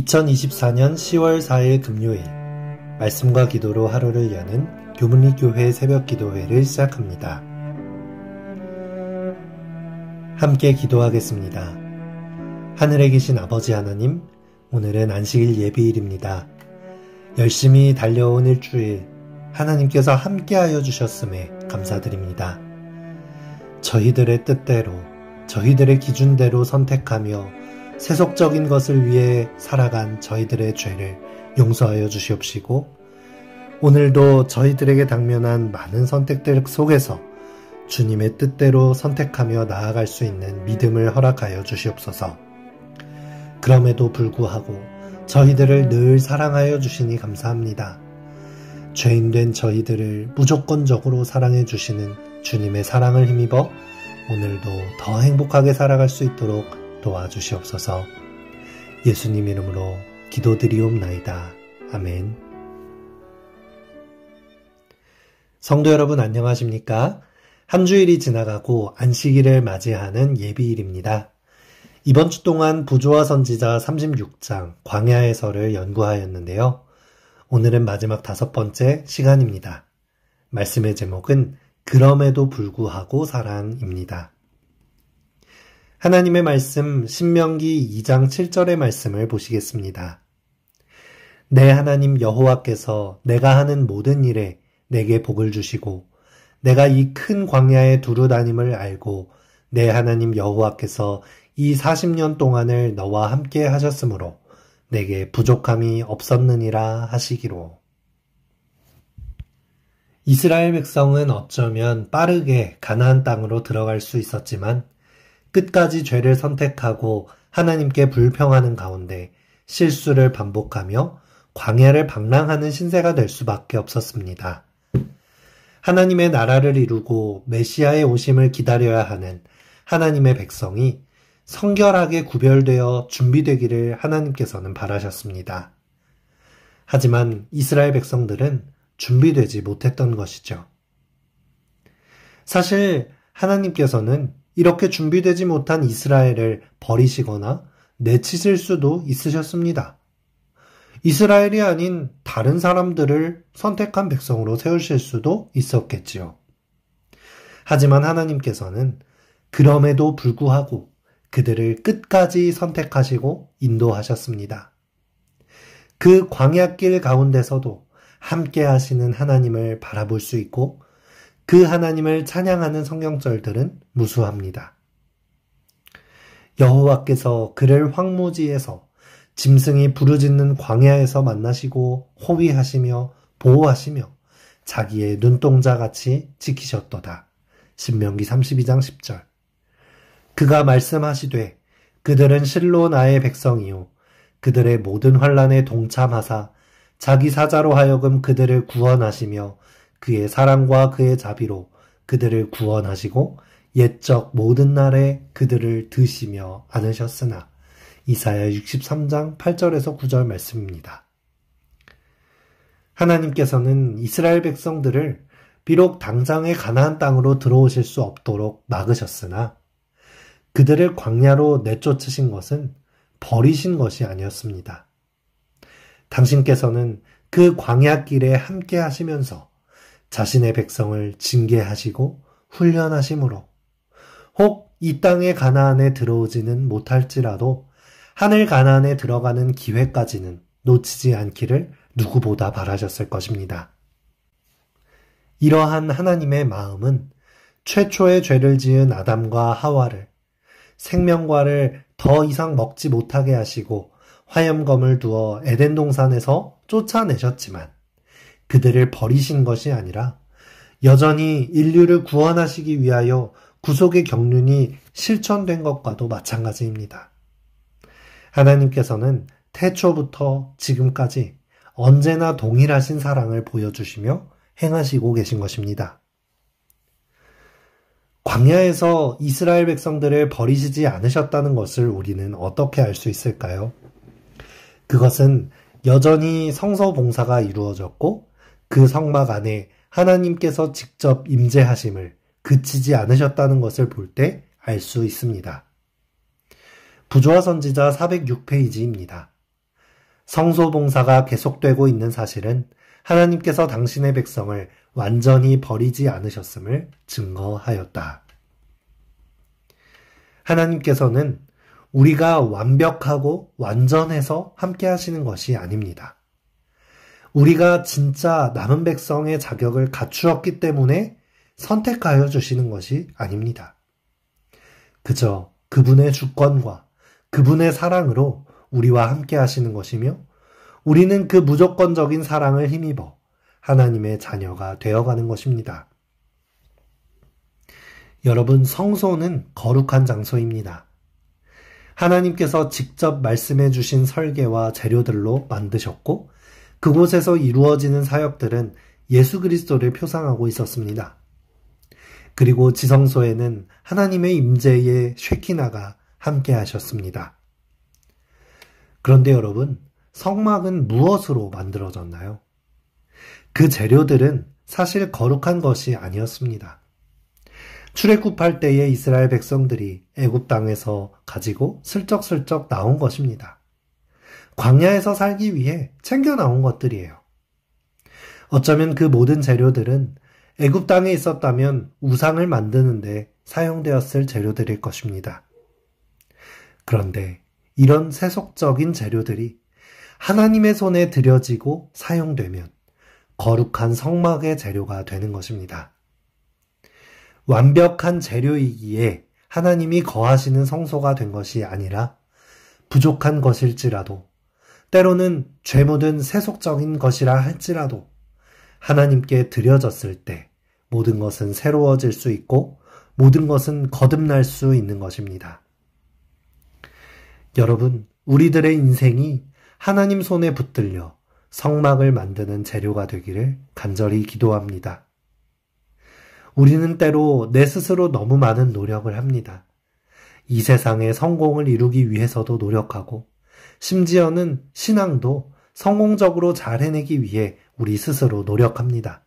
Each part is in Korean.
2024년 10월 4일 금요일 말씀과 기도로 하루를 여는 교문리교회 새벽기도회를 시작합니다. 함께 기도하겠습니다. 하늘에 계신 아버지 하나님, 오늘은 안식일 예비일입니다. 열심히 달려온 일주일 하나님께서 함께하여 주셨음에 감사드립니다. 저희들의 뜻대로, 저희들의 기준대로 선택하며 세속적인 것을 위해 살아간 저희들의 죄를 용서하여 주시옵시고, 오늘도 저희들에게 당면한 많은 선택들 속에서 주님의 뜻대로 선택하며 나아갈 수 있는 믿음을 허락하여 주시옵소서. 그럼에도 불구하고 저희들을 늘 사랑하여 주시니 감사합니다. 죄인된 저희들을 무조건적으로 사랑해 주시는 주님의 사랑을 힘입어 오늘도 더 행복하게 살아갈 수 있도록 도와주시옵소서. 예수님 이름으로 기도드리옵나이다. 아멘. 성도 여러분 안녕하십니까? 한 주일이 지나가고 안식일을 맞이하는 예비일입니다. 이번 주 동안 부조와 선지자 36장 광야에서를 연구하였는데요. 오늘은 마지막 5번째 시간입니다. 말씀의 제목은 그럼에도 불구하고 사랑입니다. 하나님의 말씀 신명기 2장 7절의 말씀을 보시겠습니다. 내 하나님 여호와께서 내가 하는 모든 일에 내게 복을 주시고 내가 이 큰 광야에 두루 다님을 알고 내 하나님 여호와께서 이 40년 동안을 너와 함께 하셨으므로 내게 부족함이 없었느니라 하시기로. 이스라엘 백성은 어쩌면 빠르게 가나안 땅으로 들어갈 수 있었지만 끝까지 죄를 선택하고 하나님께 불평하는 가운데 실수를 반복하며 광야를 방랑하는 신세가 될 수밖에 없었습니다. 하나님의 나라를 이루고 메시아의 오심을 기다려야 하는 하나님의 백성이 성결하게 구별되어 준비되기를 하나님께서는 바라셨습니다. 하지만 이스라엘 백성들은 준비되지 못했던 것이죠. 사실 하나님께서는 이렇게 준비되지 못한 이스라엘을 버리시거나 내치실 수도 있으셨습니다. 이스라엘이 아닌 다른 사람들을 선택한 백성으로 세우실 수도 있었겠지요. 하지만 하나님께서는 그럼에도 불구하고 그들을 끝까지 선택하시고 인도하셨습니다. 그 광야길 가운데서도 함께 하시는 하나님을 바라볼 수 있고 그 하나님을 찬양하는 성경절들은 무수합니다. 여호와께서 그를 황무지에서 짐승이 부르짖는 광야에서 만나시고 호위하시며 보호하시며 자기의 눈동자같이 지키셨도다. 신명기 32장 10절. 그가 말씀하시되 그들은 실로 나의 백성이요 그들의 모든 환난에 동참하사 자기 사자로 하여금 그들을 구원하시며 그의 사랑과 그의 자비로 그들을 구원하시고 옛적 모든 날에 그들을 드시며 안으셨으나. 이사야 63장 8절에서 9절 말씀입니다. 하나님께서는 이스라엘 백성들을 비록 당장의 가나안 땅으로 들어오실 수 없도록 막으셨으나 그들을 광야로 내쫓으신 것은 버리신 것이 아니었습니다. 당신께서는 그 광야길에 함께 하시면서 자신의 백성을 징계하시고 훈련하심으로 혹 이 땅의 가나안에 들어오지는 못할지라도 하늘 가나안에 들어가는 기회까지는 놓치지 않기를 누구보다 바라셨을 것입니다. 이러한 하나님의 마음은 최초의 죄를 지은 아담과 하와를 생명과를 더 이상 먹지 못하게 하시고 화염검을 두어 에덴 동산에서 쫓아내셨지만 그들을 버리신 것이 아니라 여전히 인류를 구원하시기 위하여 구속의 경륜이 실천된 것과도 마찬가지입니다. 하나님께서는 태초부터 지금까지 언제나 동일하신 사랑을 보여주시며 행하시고 계신 것입니다. 광야에서 이스라엘 백성들을 버리시지 않으셨다는 것을 우리는 어떻게 알 수 있을까요? 그것은 여전히 성서 봉사가 이루어졌고 그 성막 안에 하나님께서 직접 임재하심을 그치지 않으셨다는 것을 볼 때 알 수 있습니다. 부조와 선지자 406페이지입니다. 성소 봉사가 계속되고 있는 사실은 하나님께서 당신의 백성을 완전히 버리지 않으셨음을 증거하였다. 하나님께서는 우리가 완벽하고 완전해서 함께 하시는 것이 아닙니다. 우리가 진짜 남은 백성의 자격을 갖추었기 때문에 선택하여 주시는 것이 아닙니다. 그저 그분의 주권과 그분의 사랑으로 우리와 함께 하시는 것이며 우리는 그 무조건적인 사랑을 힘입어 하나님의 자녀가 되어가는 것입니다. 여러분, 성소는 거룩한 장소입니다. 하나님께서 직접 말씀해 주신 설계와 재료들로 만드셨고 그곳에서 이루어지는 사역들은 예수 그리스도를 표상하고 있었습니다. 그리고 지성소에는 하나님의 임재의 쉐키나가 함께 하셨습니다. 그런데 여러분, 성막은 무엇으로 만들어졌나요? 그 재료들은 사실 거룩한 것이 아니었습니다. 출애굽할 때에 이스라엘 백성들이 애굽 땅에서 가지고 슬쩍슬쩍 나온 것입니다. 광야에서 살기 위해 챙겨 나온 것들이에요. 어쩌면 그 모든 재료들은 애굽 땅에 있었다면 우상을 만드는데 사용되었을 재료들일 것입니다. 그런데 이런 세속적인 재료들이 하나님의 손에 들여지고 사용되면 거룩한 성막의 재료가 되는 것입니다. 완벽한 재료이기에 하나님이 거하시는 성소가 된 것이 아니라 부족한 것일지라도 때로는 죄 묻은 세속적인 것이라 할지라도 하나님께 드려졌을 때 모든 것은 새로워질 수 있고 모든 것은 거듭날 수 있는 것입니다. 여러분, 우리들의 인생이 하나님 손에 붙들려 성막을 만드는 재료가 되기를 간절히 기도합니다. 우리는 때로 내 스스로 너무 많은 노력을 합니다. 이 세상의 성공을 이루기 위해서도 노력하고 심지어는 신앙도 성공적으로 잘 해내기 위해 우리 스스로 노력합니다.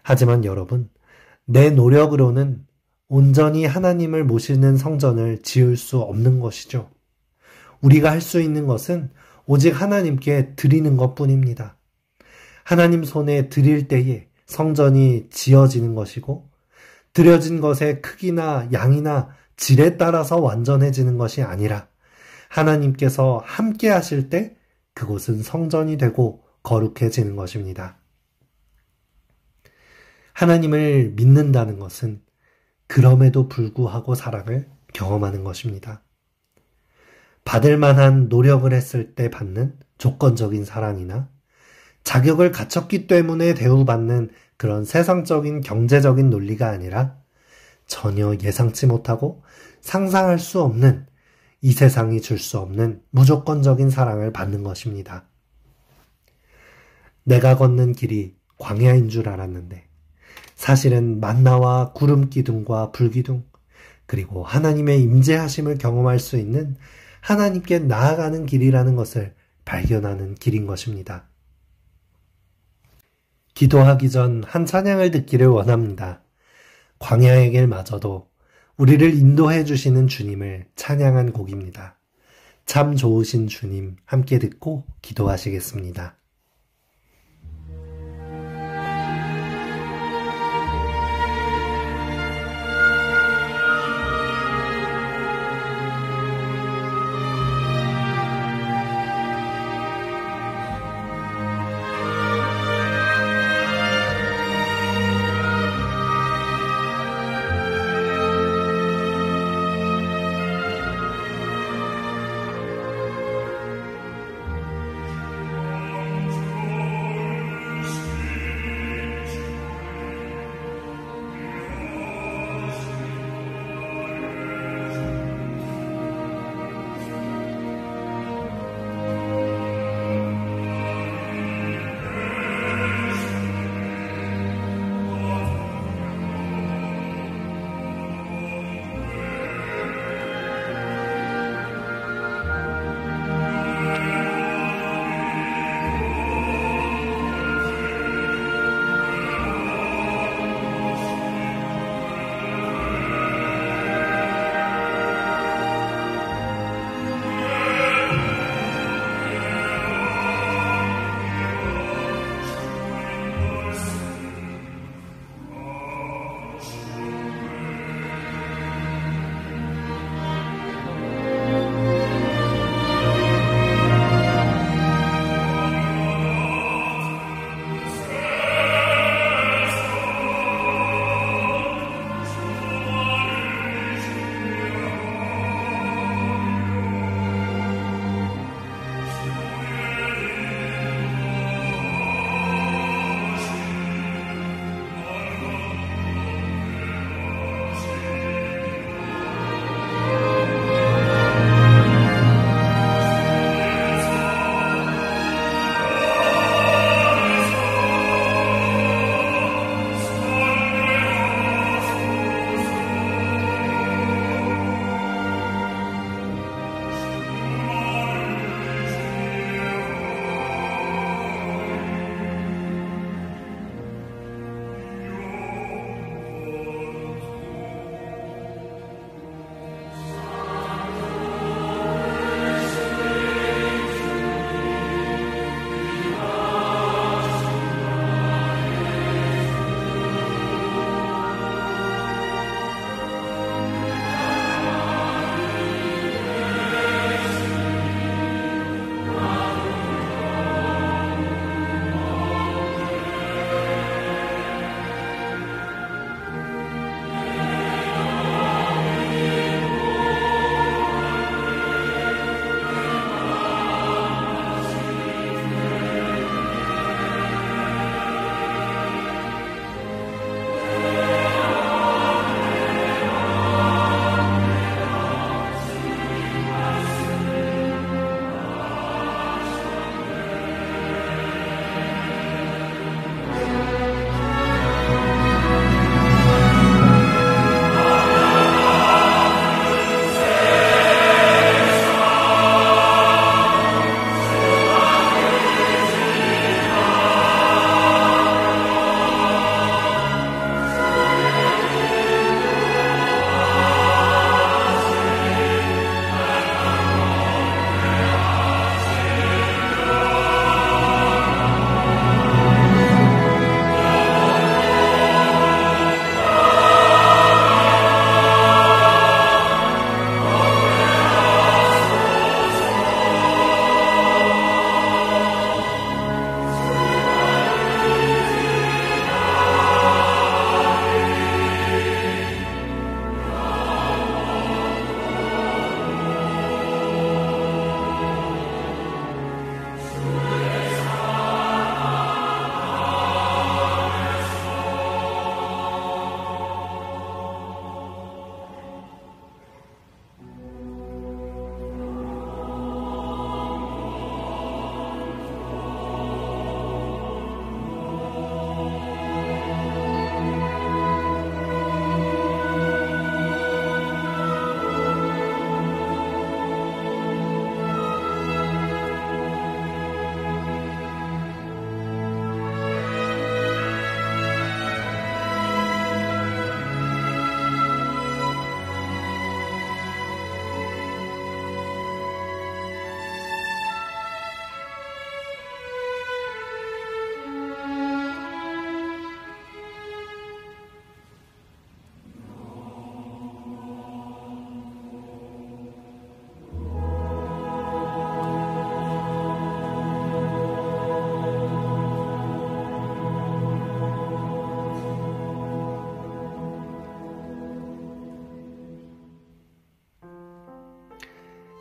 하지만 여러분, 내 노력으로는 온전히 하나님을 모시는 성전을 지을 수 없는 것이죠. 우리가 할 수 있는 것은 오직 하나님께 드리는 것뿐입니다. 하나님 손에 드릴 때에 성전이 지어지는 것이고 드려진 것의 크기나 양이나 질에 따라서 완전해지는 것이 아니라 하나님께서 함께 하실 때 그곳은 성전이 되고 거룩해지는 것입니다. 하나님을 믿는다는 것은 그럼에도 불구하고 사랑을 경험하는 것입니다. 받을 만한 노력을 했을 때 받는 조건적인 사랑이나 자격을 갖췄기 때문에 대우받는 그런 세상적인 경제적인 논리가 아니라 전혀 예상치 못하고 상상할 수 없는 이 세상이 줄 수 없는 무조건적인 사랑을 받는 것입니다. 내가 걷는 길이 광야인 줄 알았는데 사실은 만나와 구름 기둥과 불 기둥 그리고 하나님의 임재하심을 경험할 수 있는 하나님께 나아가는 길이라는 것을 발견하는 길인 것입니다. 기도하기 전 한 찬양을 듣기를 원합니다. 광야의 길마저도 우리를 인도해 주시는 주님을 찬양한 곡입니다. 참 좋으신 주님 함께 듣고 기도하시겠습니다.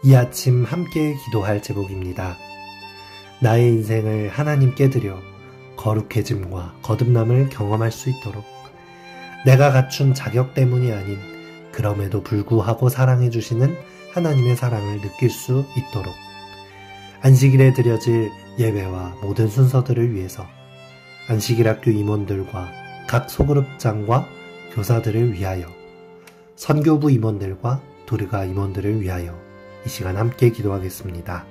이 아침 함께 기도할 제목입니다. 나의 인생을 하나님께 드려 거룩해짐과 거듭남을 경험할 수 있도록 내가 갖춘 자격 때문이 아닌 그럼에도 불구하고 사랑해 주시는 하나님의 사랑을 느낄 수 있도록 안식일에 드려질 예배와 모든 순서들을 위해서 안식일 학교 임원들과 각 소그룹장과 교사들을 위하여 선교부 임원들과 도르가 임원들을 위하여 이 시간 함께 기도하겠습니다.